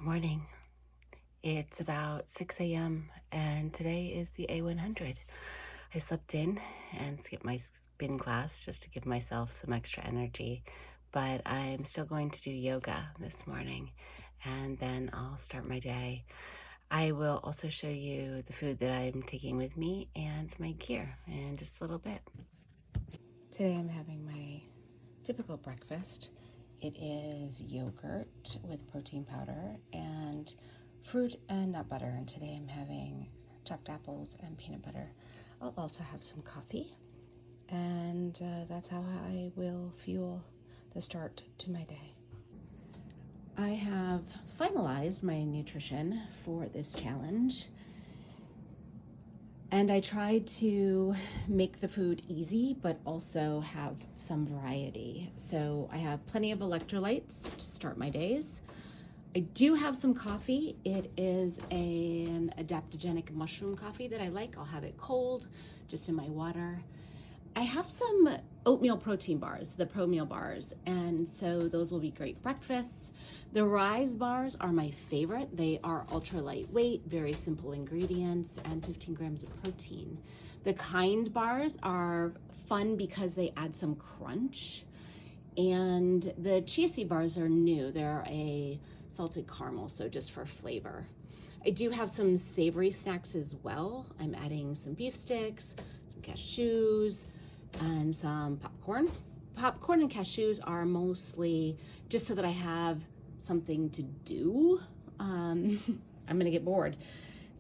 Good morning. It's about 6 a.m. and today is the A100. I slept in and skipped my spin class just to give myself some extra energy, but I'm still going to do yoga this morning and then I'll start my day. I will also show you the food that I'm taking with me and my gear in just a little bit. Today I'm having my typical breakfast. It is yogurt with protein powder and fruit and nut butter. And today I'm having chopped apples and peanut butter. I'll also have some coffee. And that's how I will fuel the start to my day. I have finalized my nutrition for this challenge. And I tried to make the food easy, but also have some variety. So I have plenty of electrolytes to start my days. I do have some coffee. It is an adaptogenic mushroom coffee that I like. I'll have it cold, just in my water. I have some oatmeal protein bars, the Pro Meal bars, and so those will be great breakfasts. The Rise bars are my favorite. They are ultra lightweight, very simple ingredients, and 15 grams of protein. The Kind bars are fun because they add some crunch, and the Chia Seed bars are new. They're a salted caramel, so just for flavor. I do have some savory snacks as well. I'm adding some beef sticks, some cashews, and some popcorn. Popcorn and cashews are mostly just so that I have something to do. I'm gonna get bored.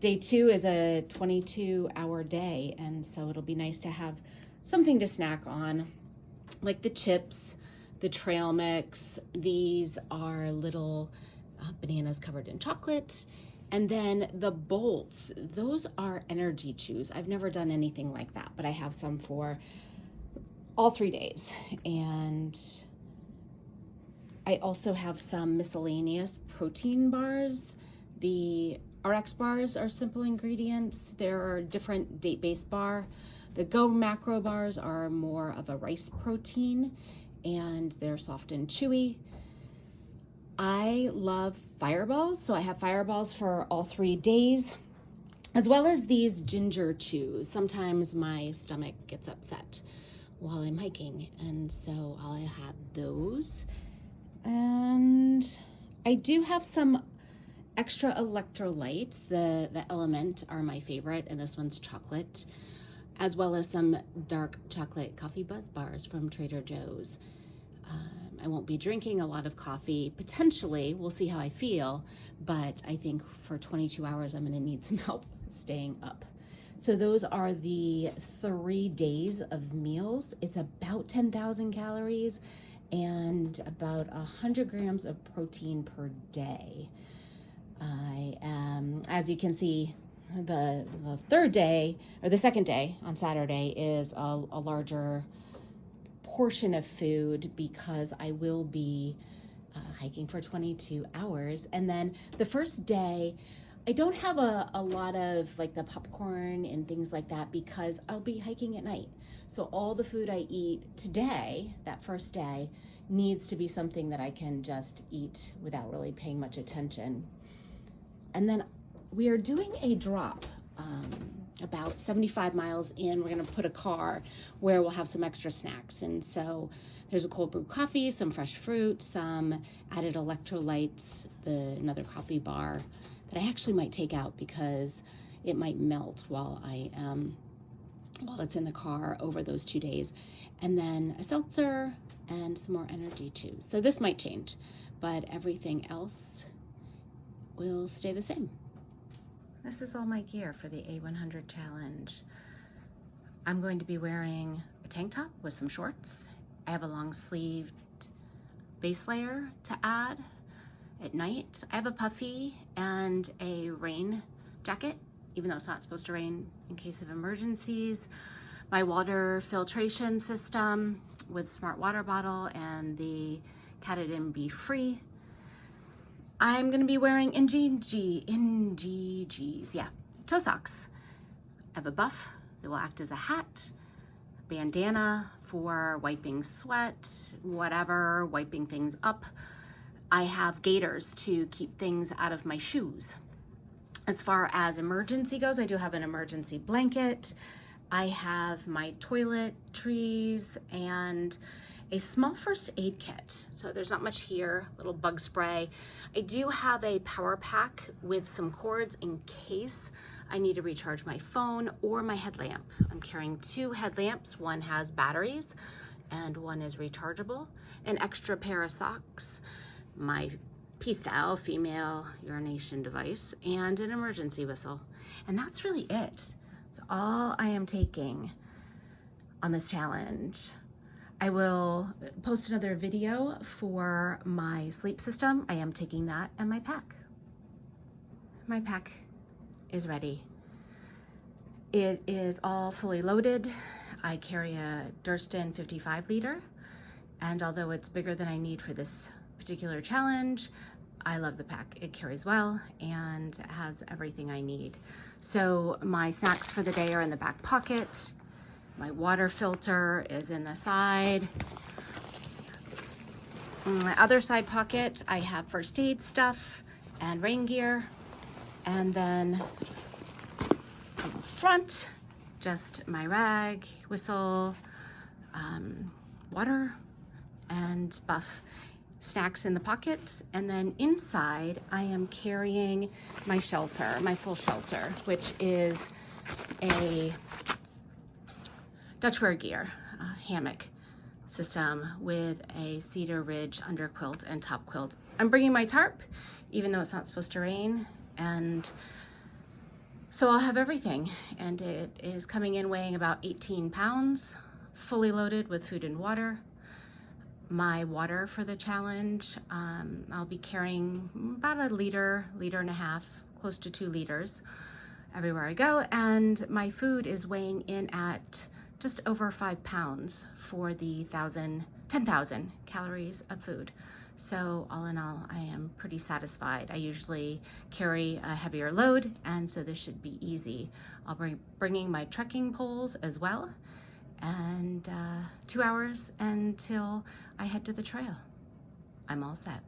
Day 2 is a 22-hour day, and so it'll be nice to have something to snack on, like the chips, the trail mix. These are little bananas covered in chocolate. And then the bolts, those are energy chews. I've never done anything like that, but I have some for all 3 days. And I also have some miscellaneous protein bars. The RX bars are simple ingredients. There are different date-based bar. The Go Macro bars are more of a rice protein and they're soft and chewy. I love Fireballs, so I have Fireballs for all 3 days, as well as these ginger chews. Sometimes my stomach gets upset while I'm hiking, and so I'll have those. And I do have some extra electrolytes. The Element are my favorite, and this one's chocolate, as well as some dark chocolate coffee buzz bars from Trader Joe's. I won't be drinking a lot of coffee, potentially. We'll see how I feel, but I think for 22 hours, I'm gonna need some help staying up. So those are the 3 days of meals. It's about 10,000 calories and about 100 grams of protein per day. I am, as you can see, the third day, or the second day on Saturday, is a larger portion of food because I will be hiking for 22 hours. And then the first day, I don't have a lot of like the popcorn and things like that because I'll be hiking at night. So all the food I eat today, that first day, needs to be something that I can just eat without really paying much attention. And then we are doing a drop about 75 miles in. We're gonna put a car where we'll have some extra snacks. And so there's a cold brew coffee, some fresh fruit, some added electrolytes, another coffee bar that I actually might take out because it might melt while it's in the car over those 2 days. And then a seltzer and some more energy chews. So this might change, but everything else will stay the same. This is all my gear for the A100 challenge. I'm going to be wearing a tank top with some shorts. I have a long sleeved base layer to add at night. I have a puffy and a rain jacket, even though it's not supposed to rain, in case of emergencies. My water filtration system with smart water bottle and the Catadin Be Free. I'm gonna be wearing NGGs, yeah, toe socks. I have a buff that will act as a hat, bandana for wiping sweat, whatever, wiping things up. I have gaiters to keep things out of my shoes. As far as emergency goes, I do have an emergency blanket. I have my toiletries and a small first aid kit. So there's not much here, little bug spray. I do have a power pack with some cords in case I need to recharge my phone or my headlamp. I'm carrying 2 headlamps. One has batteries and one is rechargeable. An extra pair of socks, my P-style female urination device, and an emergency whistle. And that's really it. That's all I am taking on this challenge. I will post another video for my sleep system. I am taking that and my pack. My pack is ready. It is all fully loaded. I carry a Durston 55 liter, and although it's bigger than I need for this particular challenge, I love the pack. It carries well and has everything I need. So my snacks for the day are in the back pocket. My water filter is in the side. In my other side pocket, I have first aid stuff and rain gear. And then on the front, just my rag, whistle, water, and buff. Snacks in the pockets. And then inside, I am carrying my shelter, my full shelter, which is a Dutchwear gear, hammock system with a cedar ridge under quilt and top quilt. I'm bringing my tarp, even though it's not supposed to rain, and so I'll have everything. And it is coming in weighing about 18 pounds, fully loaded with food and water. My water for the challenge, I'll be carrying about a liter and a half, close to 2 liters everywhere I go, and my food is weighing in at just over 5 pounds for the 10,000 calories of food. So all in all, I am pretty satisfied. I usually carry a heavier load, and so this should be easy. I'll be bringing my trekking poles as well, and 2 hours until I head to the trail. I'm all set.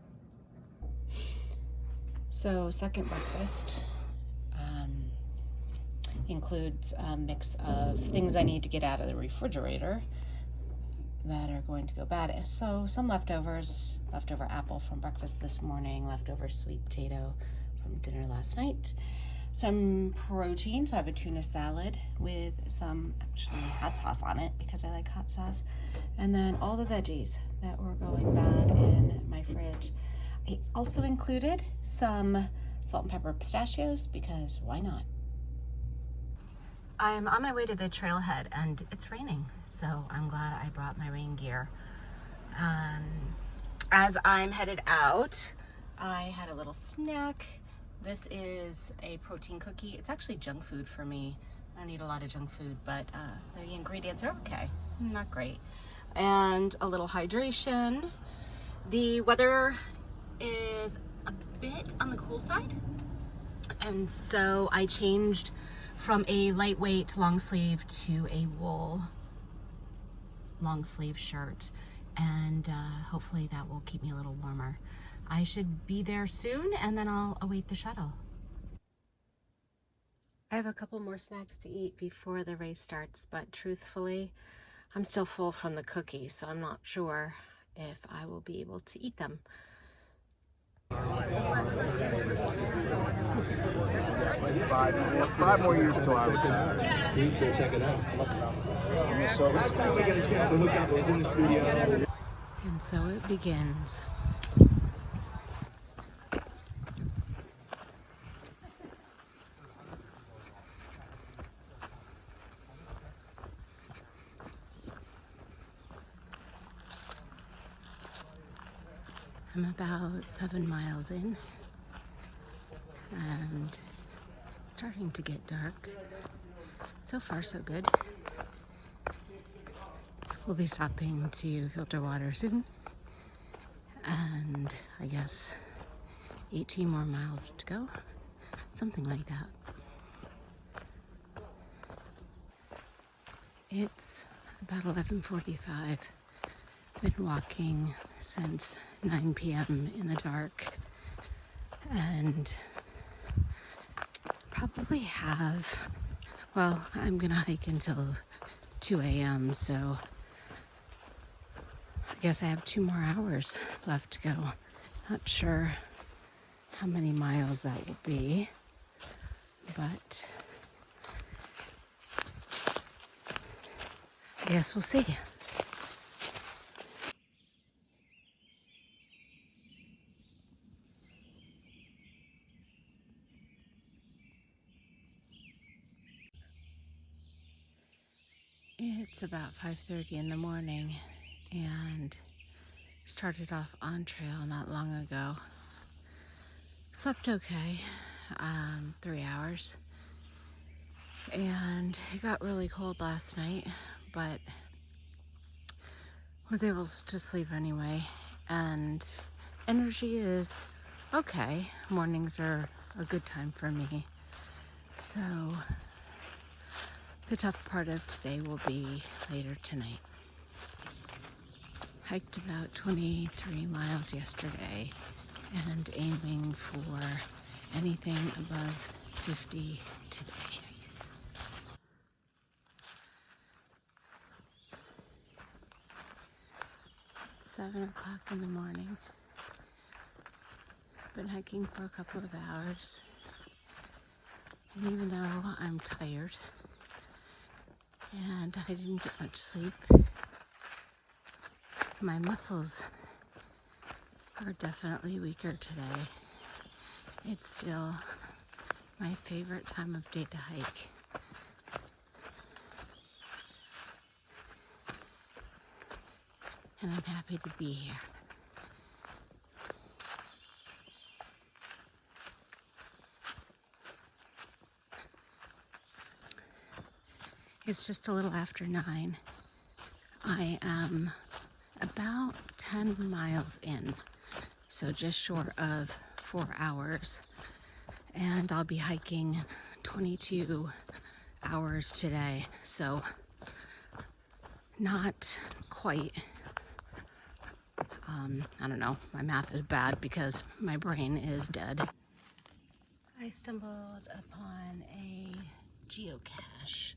So second breakfast includes a mix of things I need to get out of the refrigerator that are going to go bad. So some leftovers, leftover apple from breakfast this morning, leftover sweet potato from dinner last night, some protein. So I have a tuna salad with some actually hot sauce on it because I like hot sauce, and then all the veggies that were going bad in my fridge. I also included some salt and pepper pistachios because why not? I'm on my way to the trailhead and it's raining, so I'm glad I brought my rain gear. As I'm headed out, I had a little snack. This is a protein cookie. It's actually junk food for me. I don't eat a lot of junk food, but the ingredients are okay, not great. And a little hydration. The weather is a bit on the cool side, and so I changed from a lightweight long sleeve to a wool long sleeve shirt, and hopefully that will keep me a little warmer. I should be there soon, and then I'll await the shuttle. I have a couple more snacks to eat before the race starts, but truthfully, I'm still full from the cookie, so I'm not sure if I will be able to eat them. 5 more years till I retire. Please go check it out. And so it begins. I'm about 7 miles in, and starting to get dark. So far, so good. We'll be stopping to filter water soon, and I guess 18 more miles to go, something like that. It's about 11:45. been walking since 9 p.m. in the dark, and probably have, well, I'm gonna hike until 2 a.m. so I guess I have 2 more hours left to go. Not sure how many miles that will be, but I guess we'll see. It's about 5:30 in the morning and started off on trail not long ago. Slept okay, 3 hours, and it got really cold last night, but was able to sleep anyway, and energy is okay. Mornings are a good time for me, so the tough part of today will be later tonight. Hiked about 23 miles yesterday and aiming for anything above 50 today. It's 7 o'clock in the morning. Been hiking for a couple of hours, and even though I'm tired and I didn't get much sleep, my muscles are definitely weaker today. It's still my favorite time of day to hike. And I'm happy to be here. It's just a little after 9. I am about 10 miles in, so just short of 4 hours, and I'll be hiking 22 hours today, so not quite, I don't know, my math is bad because my brain is dead. I stumbled upon a geocache.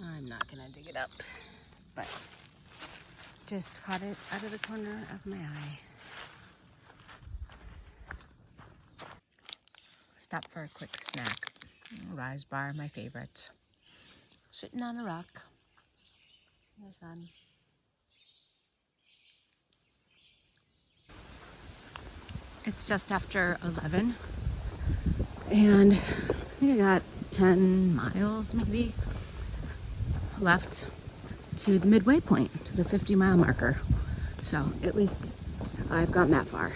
I'm not gonna dig it up, but just caught it out of the corner of my eye. Stop for a quick snack. Rise bar, my favorite. Sitting on a rock in the sun. It's just after 11, and I think I got 10 miles maybe left to the midway point, to the 50-mile marker. So at least I've gotten that far.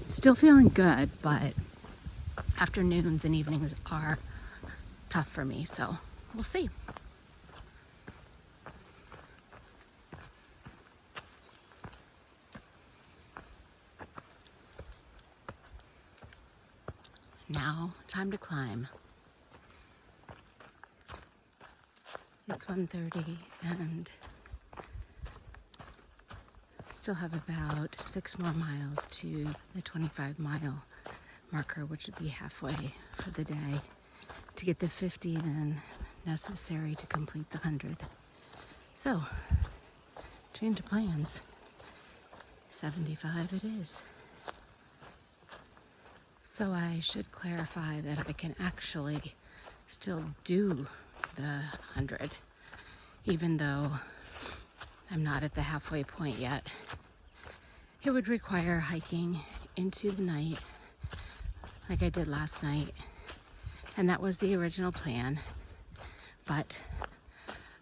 Still feeling good, but afternoons and evenings are tough for me, so we'll see. Now, time to climb. It's 1:30 and still have about 6 more miles to the 25-mile marker, which would be halfway for the day, to get the 50 then necessary to complete the 100. So, change of plans. 75 it is. So I should clarify that I can actually still do the 100, even though I'm not at the halfway point yet. It would require hiking into the night like I did last night, and that was the original plan, but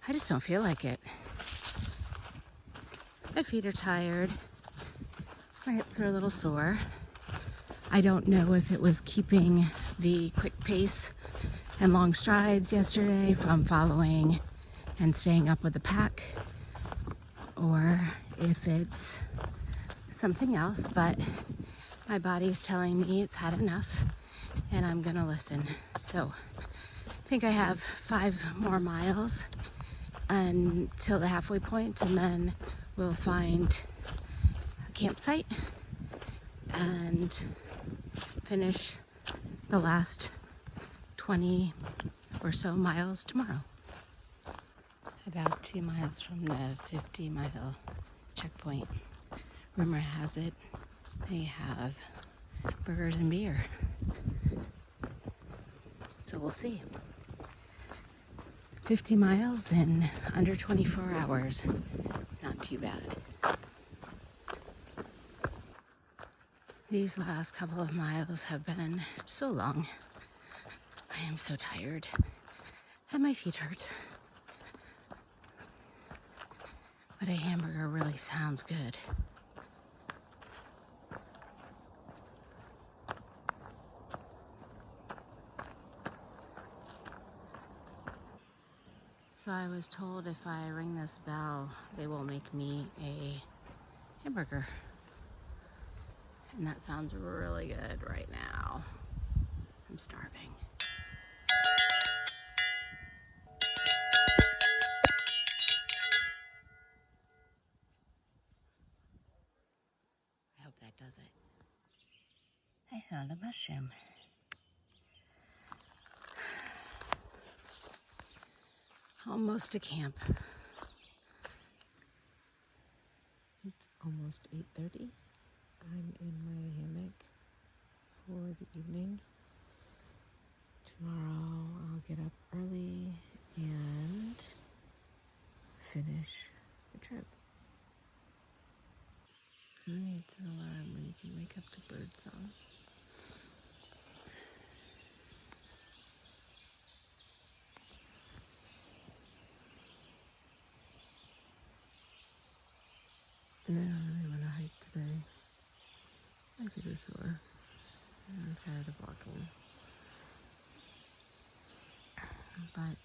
I just don't feel like it. My feet are tired, my hips are a little sore. I don't know if it was keeping the quick pace and long strides yesterday from following and staying up with the pack, or if it's something else, but my body's telling me it's had enough and I'm gonna listen. So I think I have 5 more miles until the halfway point, and then we'll find a campsite and finish the last 20 or so miles tomorrow. About 2 miles from the 50-mile checkpoint. Rumor has it they have burgers and beer. So we'll see. 50 miles in under 24 hours. Not too bad. These last couple of miles have been so long. I am so tired. And my feet hurt. But a hamburger really sounds good. So I was told if I ring this bell, they will make me a hamburger. And that sounds really good right now. I'm starving. I hope that does it. I found a mushroom. Almost to camp. It's almost 8:30. I'm in my hammock for the evening. Tomorrow I'll get up early and finish the trip. It's an alarm when you can wake up to birdsong. I don't really want to hike today. My feet are sore. I'm tired of walking. But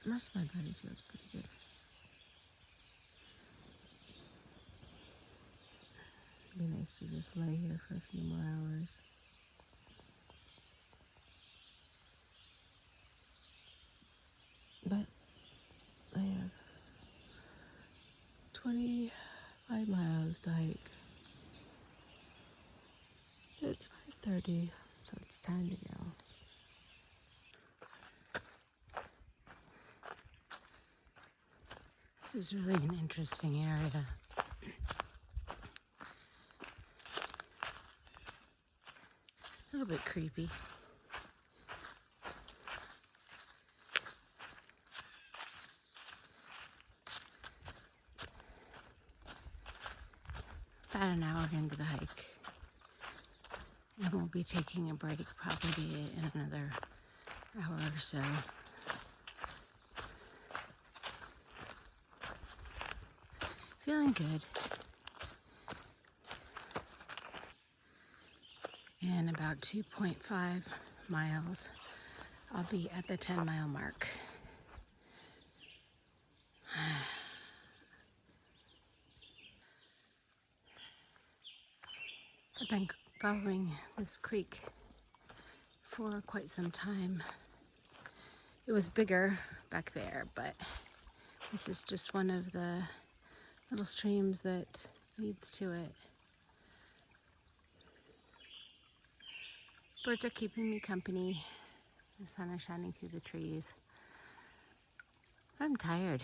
most of my body feels pretty good. It'd be nice to just lay here for a few more hours. But I have 25 miles to hike. It's 5:30, so it's time to go. This is really an interesting area. A little bit creepy. About an hour into the hike. And we'll be taking a break probably in another hour or so. Feeling good. In about 2.5 miles, I'll be at the 10-mile mark. I've been following this creek for quite some time. It was bigger back there, but this is just one of the little streams that leads to it. Birds are keeping me company. The sun is shining through the trees. I'm tired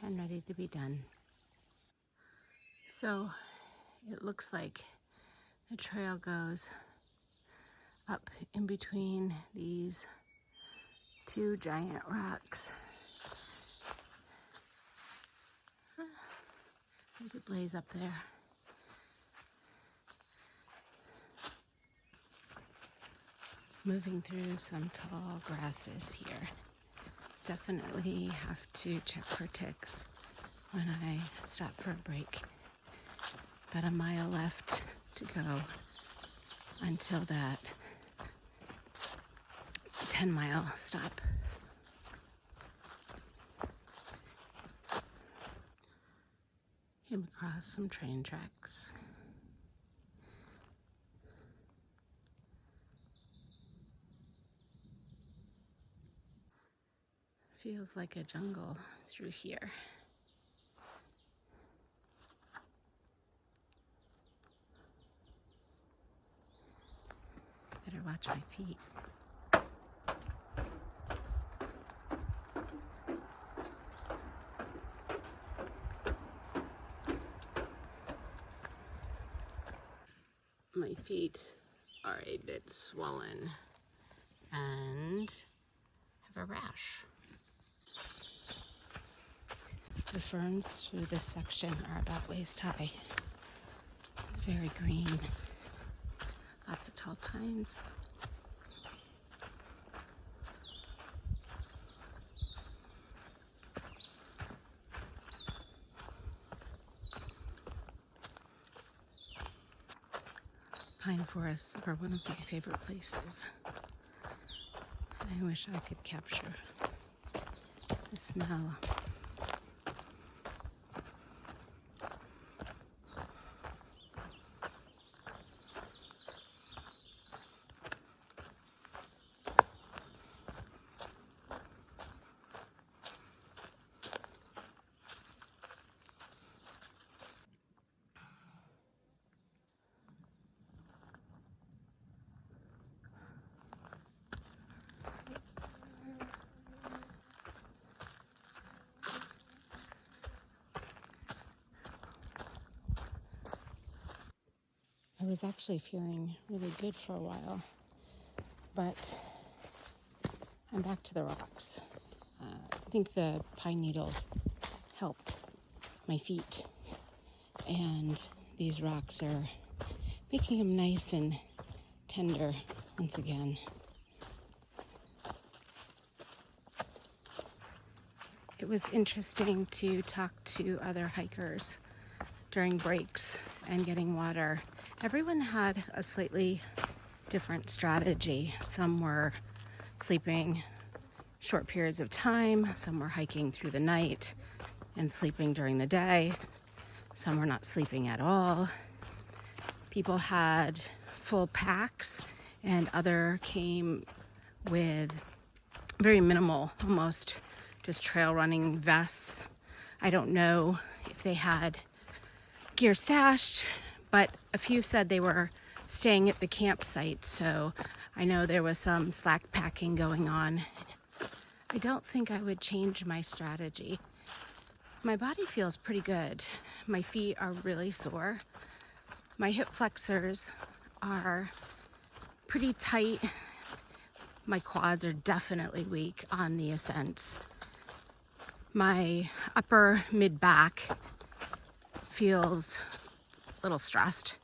and ready to be done. So it looks like the trail goes up in between these two giant rocks. There's a blaze up there. Moving through some tall grasses here. Definitely have to check for ticks when I stop for a break. About a mile left to go until that 10-mile stop. Came across some train tracks. Feels like a jungle through here. Better watch my feet. My feet are a bit swollen and have a rash. The ferns through this section are about waist high. Very green. Lots of tall pines. Pine forests are one of my favorite places. I wish I could capture the smell. I was actually feeling really good for a while, but I'm back to the rocks. I think the pine needles helped my feet, and these rocks are making them nice and tender once again. It was interesting to talk to other hikers during breaks and getting water. Everyone had a slightly different strategy. Some were sleeping short periods of time, some were hiking through the night and sleeping during the day, some were not sleeping at all. People had full packs, and other came with very minimal, almost just trail running vests. I don't know if they had gear stashed, but a few said they were staying at the campsite, so I know there was some slack packing going on. I don't think I would change my strategy. My body feels pretty good. My feet are really sore. My hip flexors are pretty tight. My quads are definitely weak on the ascents. My upper mid-back feels a little stressed,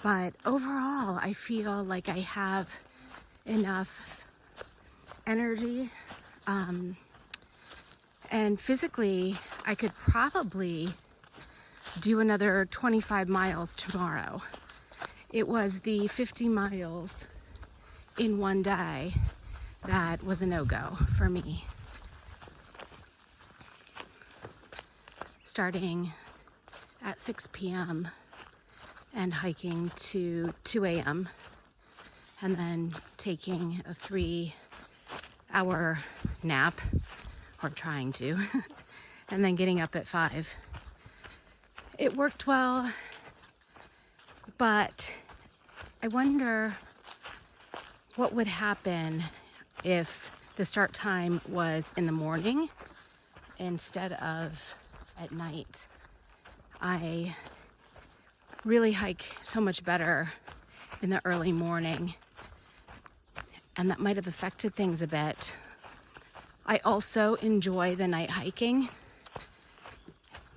but overall I feel like I have enough energy, and physically I could probably do another 25 miles tomorrow. It was the 50 miles in one day that was a no-go for me. Starting at 6 p.m. and hiking to 2 a.m. and then taking a 3-hour nap, or trying to, and then getting up at 5. It worked well, but I wonder what would happen if the start time was in the morning instead of at night. I really hike so much better in the early morning, and that might have affected things a bit. I also enjoy the night hiking,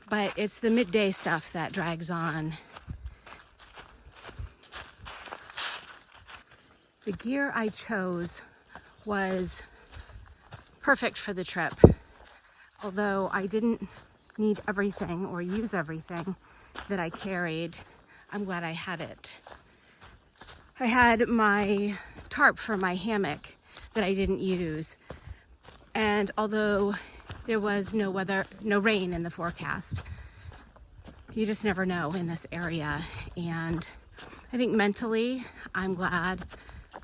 but it's the midday stuff that drags on. The gear I chose was perfect for the trip, although I didn't need everything or use everything that I carried. I'm glad I had it. I had my tarp for my hammock that I didn't use, and although there was no rain in the forecast, you just never know in this area. And I think mentally I'm glad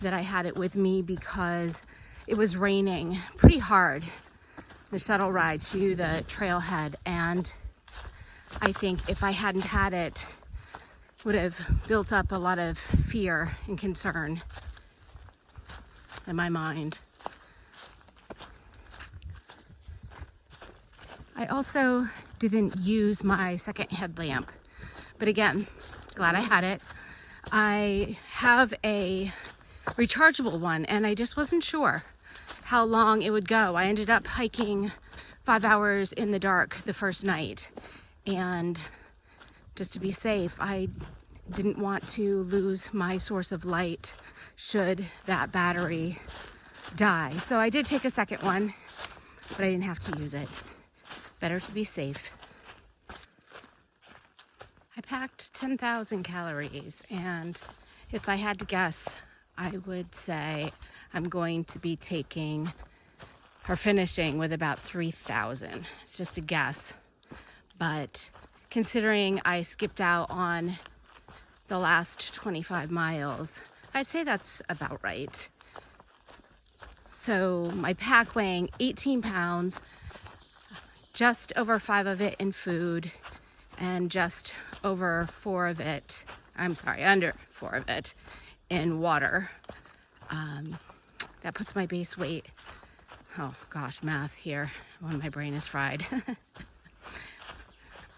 that I had it with me, because it was raining pretty hard the shuttle ride to the trailhead, and I think if I hadn't had it, would have built up a lot of fear and concern in my mind. I also didn't use my second headlamp, but again, glad I had it. I have a rechargeable one, and I just wasn't sure how long it would go. I ended up hiking 5 hours in the dark the first night, and just to be safe, I didn't want to lose my source of light should that battery die. So I did take a second one, but I didn't have to use it. Better to be safe. I packed 10,000 calories, and if I had to guess, I would say I'm going to be taking or finishing with about 3,000. It's just a guess, but considering I skipped out on the last 25 miles, I'd say that's about right. So my pack weighing 18 pounds, just over 5 of it in food, and just over 4 of it, under 4 of it in water. That puts my base weight, oh gosh, math here when my brain is fried.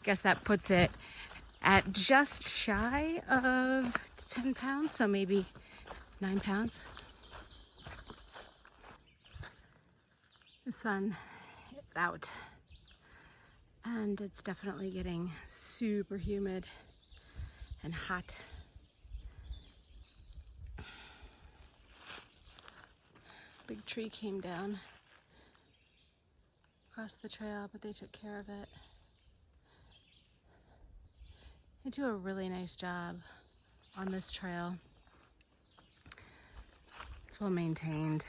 Guess that puts it at just shy of 10 pounds, so maybe 9 pounds. The sun is out, and it's definitely getting super humid and hot. Big tree came down across the trail, but they took care of it. They do a really nice job on this trail. It's well maintained.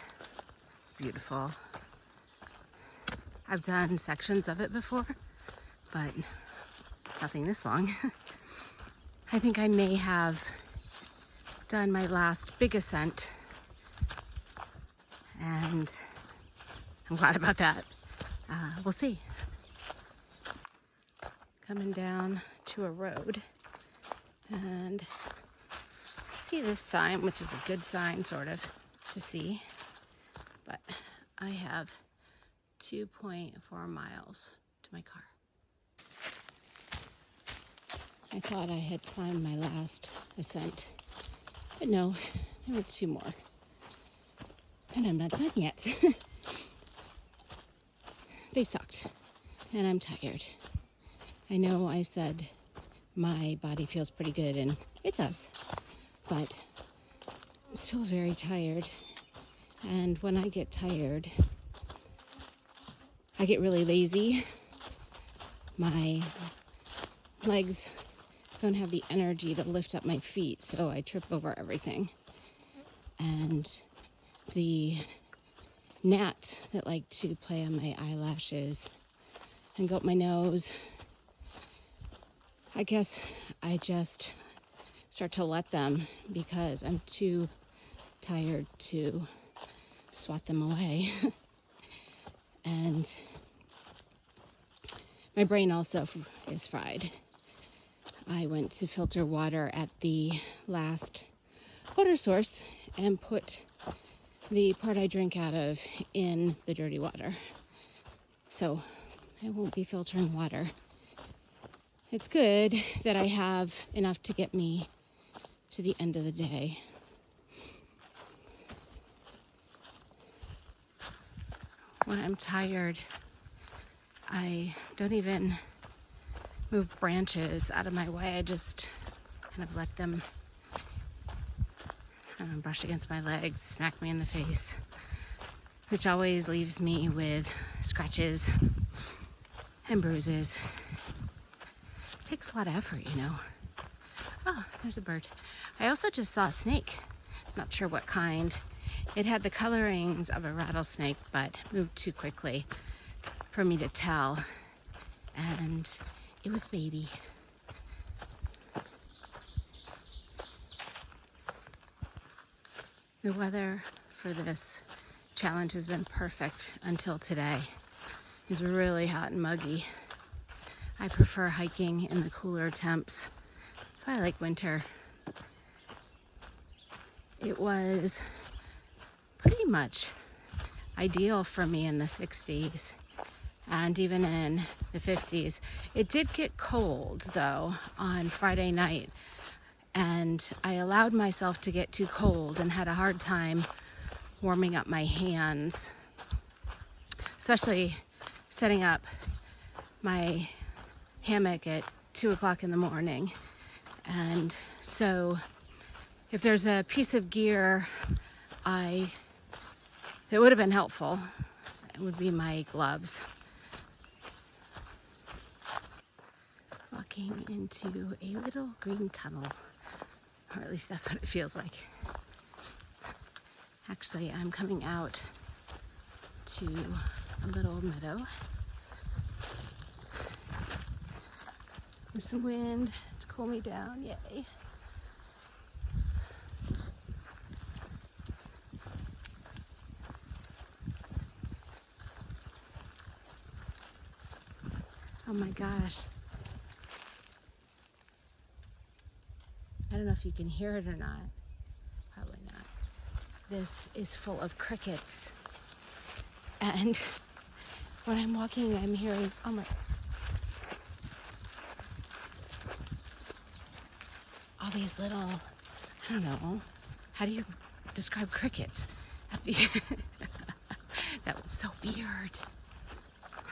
It's beautiful. I've done sections of it before, but nothing this long. I think I may have done my last big ascent, and I'm glad about that. We'll see. Coming down to a road, and see this sign, which is a good sign, sort of, to see, but I have 2.4 miles to my car. I thought I had climbed my last ascent, but no, there were 2 more. And I'm not done yet. They sucked, and I'm tired. I know I said my body feels pretty good, and it does, but I'm still very tired. And when I get tired, I get really lazy. My legs don't have the energy to lift up my feet, so I trip over everything. And the gnats that like to play on my eyelashes and go up my nose, I guess I just start to let them because I'm too tired to swat them away. And my brain also is fried. I went to filter water at the last water source and put the part I drink out of in the dirty water. So I won't be filtering water. It's good that I have enough to get me to the end of the day. When I'm tired, I don't even move branches out of my way. I just kind of let them brush against my legs, smack me in the face, which always leaves me with scratches and bruises. It takes a lot of effort, you know. Oh, there's a bird. I also just saw a snake. Not sure what kind. It had the colorings of a rattlesnake, but moved too quickly for me to tell. And it was baby. The weather for this challenge has been perfect until today. It's really hot and muggy. I prefer hiking in the cooler temps. That's why I like winter. It was pretty much ideal for me in the 60s and even in the 50s. It did get cold though on Friday night, and I allowed myself to get too cold and had a hard time warming up my hands, especially setting up my hammock at 2 o'clock in the morning. And so if there's a piece of gear that would have been helpful, it would be my gloves. Walking into a little green tunnel, or at least that's what it feels like. Actually, I'm coming out to a little meadow with some wind to cool me down. Yay. Oh my gosh. I don't know if you can hear it or not. Probably not. This is full of crickets. And when I'm walking, I'm hearing, oh my, all these little, I don't know, how do you describe crickets? That was so weird.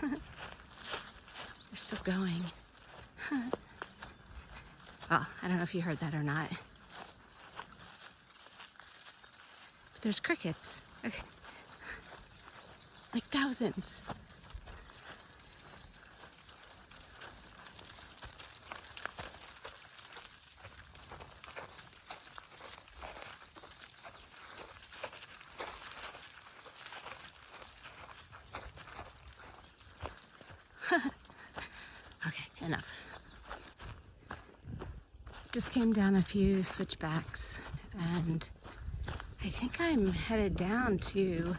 They're still going. Well, I don't know if you heard that or not. But there's crickets. Okay. Like thousands. Okay, enough. Just came down a few switchbacks and I think I'm headed down to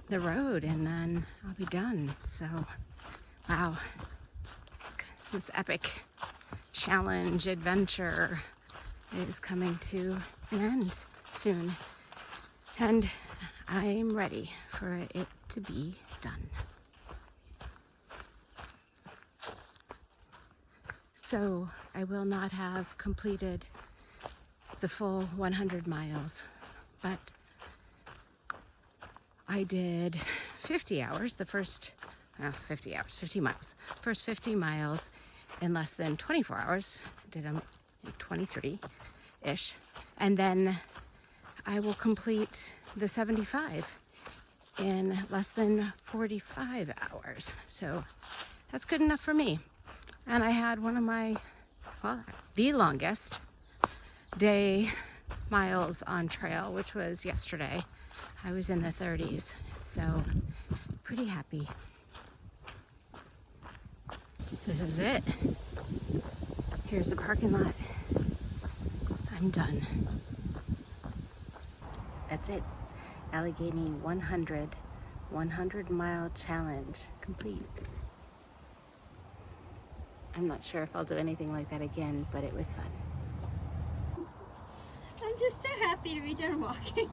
the road and then I'll be done. So, wow, this epic challenge adventure is coming to an end soon. And I'm ready for it to be done. So I will not have completed the full 100 miles, but I did 50 hours, 50 miles. First 50 miles in less than 24 hours. I did them in 23-ish. And then I will complete the 75 in less than 45 hours. So that's good enough for me. And I had one of my, well, the longest day miles on trail, which was yesterday. I was in the 30s, so pretty happy. This is it. Here's the parking lot. I'm done. That's it. Allegheny 100 mile challenge complete. I'm not sure if I'll do anything like that again, but it was fun. I'm just so happy to be done walking.